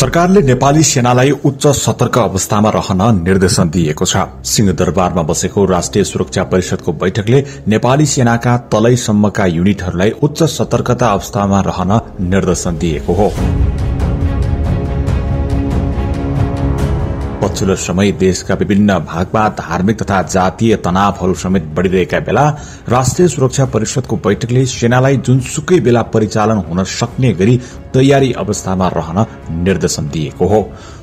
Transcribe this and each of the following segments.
सरकारले नेपाली सेनालाई उच्च सतर्क अवस्थामा रहन निर्देशन दिएको छ। सिंहदरबारमा बसेको राष्ट्रिय सुरक्षा परिषदको बैठकले नेपाली सेनाका तलैसम्मका युनिटहरूलाई उच्च सतर्कता अवस्थामा रहन निर्देशन दिएको हो। पछिल्लो समय देशका विभिन्न भागमा धार्मिक तथा जातीय तनावहरू समेत बढ़िरहेका बेला राष्ट्रिय सुरक्षा परिषदको बैठकले सेनालाई जुनसुकै बेला परिचालन हुन सक्ने गरी तयारी अवस्थामा रहन निर्देशन दिएको हो।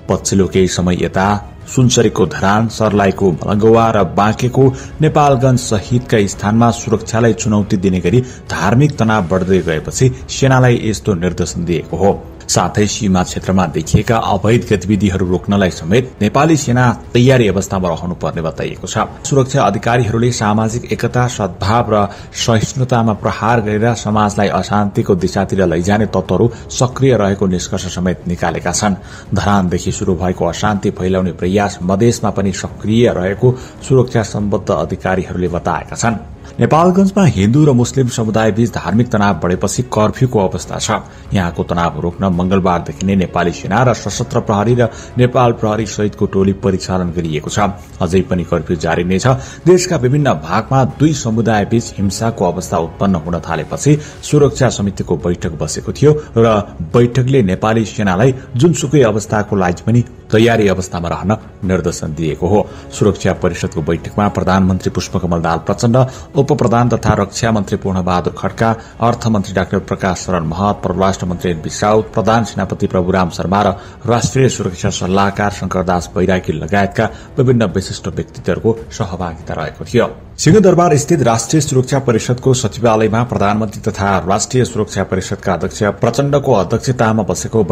पछिल्लो केही समय यता सुनसरीको धरान, सर्लाहीको मलंगवा र बाँकेको नेपालगंज सहितका स्थानमा सुरक्षालाई चुनौती दिने गरी धार्मिक तनाव बढ़दै गएपछि सेनालाई यस्तो निर्देशन दिएको हो। साथै सीमा क्षेत्रमा देखिएका अवैध गतिविधिहरू रोक्नलाई समेत नेपाली सेना तयारी अवस्थामा रहनुपर्ने बताइएको छ। सुरक्षा अधिकारीहरूले सामाजिक एकता, सद्भाव र सहिष्णुतामा प्रहार गरेर समाजलाई अशान्तिको दिशातिर लैजाने तत्वहरू सक्रिय रहेको निष्कर्ष समेत निकालेका छन्। धरानदेखि शुरू भएको अशान्ति फैलाउने प्रयास मधेसमा पनि सक्रिय रहेको सुरक्षा सम्बद्ध अधिकारीहरूले बताएका छन्। नेपालगंजमा हिन्दू र मुस्लिम समुदायबीच धार्मिक तनाव बढ़ेपछि कर्फ्यूको अवस्था छ। यहाँको तनाव रोक्न मंगलबारदेखि नै नेपाली सेना र सशस्त्र प्रहरी र नेपाल प्रहरी सहितको टोली परिचालन गरिएको छ। अझै पनि कर्फ्यू जारी नै छ। देशका विभिन्न भागमा दुई समुदायबीच हिंसाको अवस्था उत्पन्न हुन थालेपछि सुरक्षा समितिको बैठक बसेको थियो र बैठकले नेपाली सेनालाई जुनसुकै अवस्थाको लागि पनि तयारी अवस्थामा रहन निर्देशन दिएको हो। सुरक्षा परिषदको बैठकमा प्रधानमन्त्री पुष्पकमल दाहाल प्रचण्ड, उपप्रधान तथा रक्षा मन्त्री पूर्णबहादुर खड्का, अर्थमन्त्री डाक्टर प्रकाश शरण महत, परराष्ट्र मन्त्री एनपी राउत, प्रधान सेनापति प्रभुराम शर्मा र राष्ट्रिय सुरक्षा सल्लाहकार शंकरदास बैरागी लगायतका विभिन्न विशिष्ट व्यक्तित्वहरूको सहभागिता रहेको थियो। सिंहदरबार स्थित राष्ट्रिय सुरक्षा परिषदको सचिवालयमा प्रधानमन्त्री तथा राष्ट्रिय सुरक्षा परिषदका अध्यक्ष प्रचण्डको अध्यक्षतामा बसेको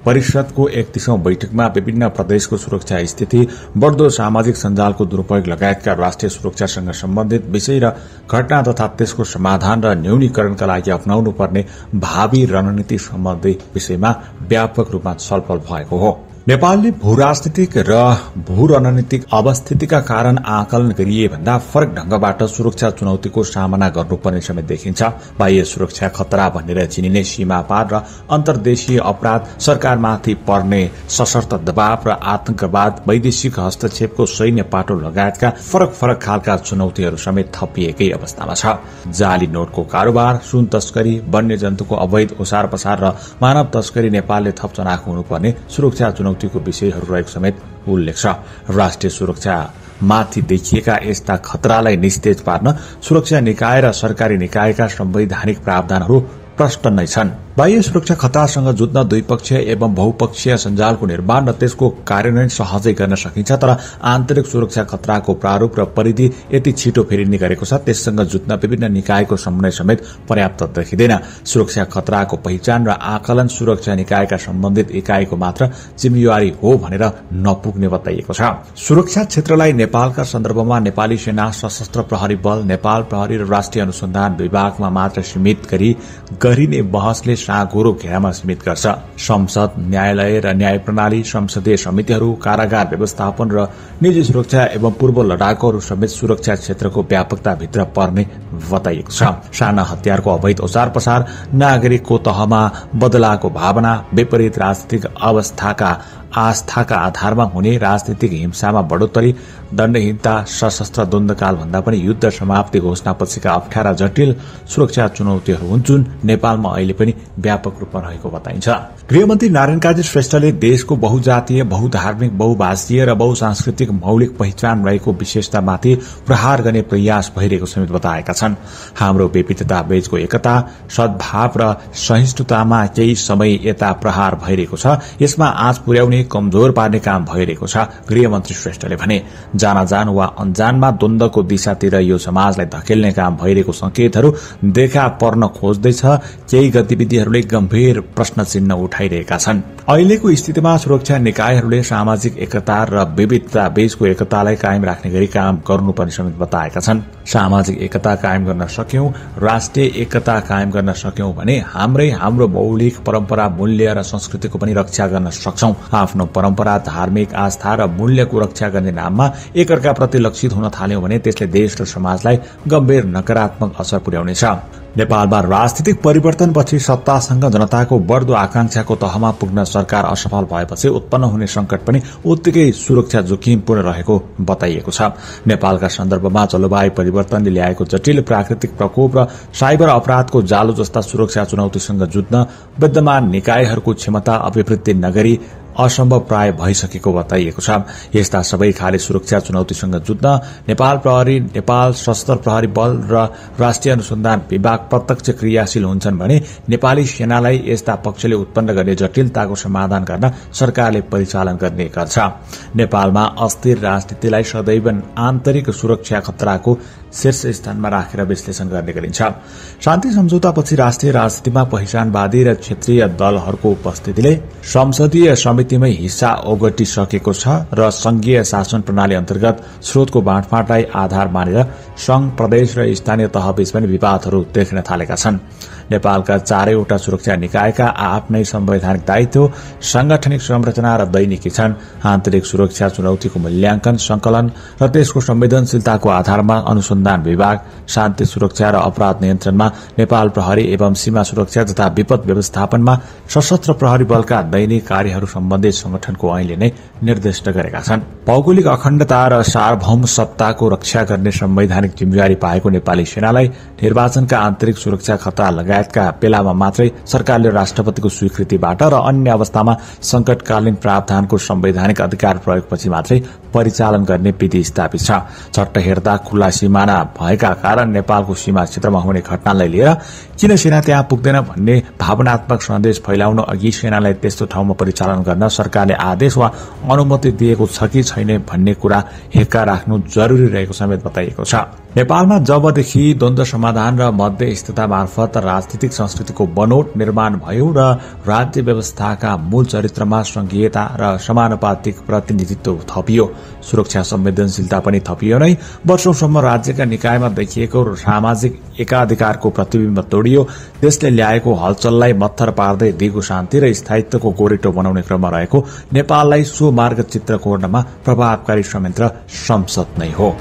परिषदको 31औं बैठकमा विभिन्न प्रदेशको सुरक्षा स्थिति, बढ़दो सामाजिक सञ्जालको दुरूपयोग लगायतका राष्ट्रिय सुरक्षासँग सम्बन्धित विषय र घटना तथा त्यसको समाधान र न्यूनीकरणका लागि अपनाउनु पर्ने भावी रणनीति सम्बन्धी विषयमा व्यापक रूपमा छलफल भएको हो। नेपालले भूराजनीतिक र भूरणनीतिक अवस्थितिका कारण आकलन गरिए भन्दा फरक ढंगबाट सुरक्षा चुनौतीको सामना गर्नुपर्ने समेत देखिन्छ। बाह्य सुरक्षा खतरा भनेर चिनिने सीमापार र अन्तर्देशीय अपराध, सरकारमाथि पर्ने सशर्त दबाव र आतंकवाद, वैदेशिक हस्तक्षेपको सैन्य पाटो लगायतका फरक खालका चुनौतीहरू समेत थपिएकै अवस्थामा छ। जाली नोटको कारोबार, सुन तस्करी, वन्यजन्तुको अवैध ओसार पसार र मानव तस्करी नेपालले थप चनाखो हुनुपर्ने सुरक्षा चुनौतीको विषयहरू रहेको समेत उल्लेख छ। राष्ट्रिय सुरक्षा माथि देखिएका यस्ता खतरालाई निस्तेज पार्न सुरक्षा निकाय र सरकारी निकायका संवैधानिक प्रावधानहरू प्रष्ट नै छन्। बाह्य सुरक्षा खतरासँग जुझ्न द्विपक्षीय एवं बहुपक्षीय सञ्जालको निर्माण र त्यसको कार्यान्वयन सहजै गर्न सकिन्छ, तर आन्तरिक सुरक्षा खतराको प्रारूप र परिधि यति छिटो फेरिने गरेको छ त्यससँग जुझ्न विभिन्न निकायको समन्वय समेत पर्याप्त देखिँदैन। सुरक्षा खतराको पहिचान र आकलन सुरक्षा निकायका सम्बन्धित इकाइको मात्र जिम्मेवारी हो भनेर नपुग्ने बताइएको छ। सुरक्षा क्षेत्रलाई नेपालका सन्दर्भमा नेपाली सेना, सशस्त्र प्रहरी बल, नेपाल प्रहरी र राष्ट्रिय अनुसन्धान विभागमा मात्र सीमित गरिने बहसले साँघुरो घेरामा सीमित गर्छ। संसद, न्यायालय र न्याय प्रणाली, संसदीय समितिहरू, कारागार व्यवस्थापन र निजी सुरक्षा एवं पूर्व लडाकुहरू समेत सुरक्षा क्षेत्रको व्यापकताभित्र पर्ने बताइएको छ। साना हतियारको अवैध ओसार पसार, नागरिकको तहमा बदलाको भावना, विपरीत राजनीतिक आस्थाका आधारमा हुने राजनीतिक हिंसामा बढ़ोत्तरी, दण्डहीनता, सशस्त्र द्वन्द्वकाल भन्दा पनि युद्ध समाप्ति घोषणापछिका अप्ठ्यारा जटिल सुरक्षा चुनौतीहरू हुन् जुन नेपालमा अहिले पनि व्यापक रूपमा रहेको बताइन्छ। गृहमन्त्री नारायण काजी श्रेष्ठले देशको बहुजातीय, बहुधार्मिक, बहुभाषीय र बहुसांस्कृतिक मौलिक पहिचान रहेको विशेषतामाथि प्रहार गर्ने प्रयास भइरहेको समेत बताएका छन्। हाम्रो विविधता बीचको एकता, सद्भाव र सहिष्णुतामा केही समय यता प्रहार भइरहेको छ, यसमा आँच पुर्याउने, कमजोर पार्ने काम भइरहेको छ, गृहमन्त्री श्रेष्ठले भने। जानाजान वा अन्जानमा द्वन्द्वको दिशातिर यो समाजलाई धकेल्ने काम भइरहेको संकेतहरू देखा पर्न खोज्दैछ। केही गतिविधिहरूले गम्भीर प्रश्न चिन्ह उठाइरहेका छन्। अहिलेको स्थितिमा सुरक्षा निकायहरूले सामाजिक एकता र विविधता बीचको एकतालाई कायम राख्ने गरी काम गर्नुपर्ने समेत बताएका छन्। सामाजिक एकता कायम गर्न सक्यौं, राष्ट्रिय एकता कायम गर्न सक्यौं भने हाम्रो मौलिक परम्परा, मूल्य र संस्कृतिको पनि रक्षा गर्न सक्छौं। आफ्नो परम्परा, धार्मिक आस्था र मूल्यको रक्षा गर्ने नाममा एकअर्काप्रति लक्षित हुन थाल्यौं भने त्यसले देश र समाजलाई गम्भीर नकारात्मक असर पुर्याउनेछ। नेपालमा राजनीतिक परिवर्तनपछि सत्तासँग जनताको बढ्दो आकांक्षाको तहमा पुग्न सरकार असफल भएपछि उत्पन्न हुने संकट पनि उत्तिकै सुरक्षा जोखिमपूर्ण रहेको बताइएको छ। नेपालका सन्दर्भमा जलवायु परिवर्तनले ल्याएको जटिल प्राकृतिक प्रकोप र साइबर अपराधको जालो जस्ता सुरक्षा चुनौतीसँग जुझ्न विद्यमान निकायहरूको क्षमता अभिवृद्धि नगरी असम्भव प्राय भइसकेको बताइएको छ। यस्ता सबै खाले सुरक्षा चुनौतीसँग जुझ्न नेपाल प्रहरी, नेपाल सशस्त्र प्रहरी बल र राष्ट्रिय अनुसन्धान विभाग प्रत्यक्ष क्रियाशील हुन्छन् भने नेपाली सेनालाई यस्ता पक्षले उत्पन्न गर्ने जटिलताको समाधान गर्न सरकारले परिचालन गर्ने गर्छ। नेपालमा अस्थिर राजनीतिलाई सदैव आन्तरिक सुरक्षा खतराको शीर्ष स्थानमा राखेर विश्लेषण गर्ने गरिन्छ। शान्ति सम्झौतापछि राष्ट्रिय राजनीतिमा पहिचानवादी र क्षेत्रीय दलहरूको उपस्थितिले संसदीय समितिमै हिस्सा ओगटिसकेको छ र संघीय शासन प्रणाली अन्तर्गत स्रोतको बाँडफाँडलाई आधार मानेर संघ, प्रदेश र स्थानीय तहबीच पनि विवादहरू देखिन थालेका छन्। नेपालका चारैवटा सुरक्षा निकायका आफ्नै संवैधानिक दायित्व, सांगठनिक संरचना र दैनिकी छन्। आन्तरिक सुरक्षा चुनौतीको मूल्याङ्कन, संकलन र त्यसको संवेदनशीलताको आधारमा अनुसन्धान विभाग, शान्ति सुरक्षा र अपराध नियन्त्रणमा नेपाल प्रहरी एवं सीमा सुरक्षा तथा विपद व्यवस्थापनमा सशस्त्र प्रहरी बलका दैनिक कार्यहरू सम्बन्धित संगठनको ऐनले नै निर्दिष्ट गरेका छन्। भौगोलिक अखण्डता र सार्वभौम सत्ताको रक्षा गर्ने संवैधानिक जिम्मेवारी पाएको नेपाली सेनालाई निर्वाचनका आन्तरिक सुरक्षा खतरा लगायतका बेलामा मात्रै सरकारले राष्ट्रपतिको स्वीकृतिबाट र अन्य अवस्थामा संकटकालीन प्रावधानको संवैधानिक अधिकार प्रयोगपछि मात्रै परिचालन गर्ने विधि स्थापित छ। झट्ट हेर्दा खुल्ला सिमाना भएका कारण नेपालको सीमा क्षेत्रमा हुने घटनालाई लिएर किन सेना त्यहाँ पुग्दैन भन्ने भावनात्मक सन्देश फैलाउन अघि सेनालाई त्यस्तो ठाउँमा परिचालन गर्न सरकारले आदेश वा अनुमति दिएको छ कि छैन भन्ने कुरा हेक्का राख्नु जरुरी रहेको समेत बताइएको छ। नेपालमा जबदेखि द्वन्द्व समाधान र मध्यस्थता मार्फत राजनीतिक संस्कृतिको बनोट निर्माण भयो र राज्य व्यवस्थाका मूल चरित्रमा संघीयता र समानुपातिक प्रतिनिधित्व थपियो, सुरक्षा संवेदनशीलता पनि थपियो नै, वर्षौंसम्म राज्यका निकायमा देखिएको सामाजिक एकाधिकारको प्रतिबिम्ब तोडियो, त्यसले ल्याएको हलचललाई मत्थर पार्दै दिगो शान्ति र स्थायित्वको गोरेटो बनाउने क्रममा रहेको नेपाललाई सो मार्गचित्र कोर्नमा प्रभावकारी संयन्त्र संसद नै हो।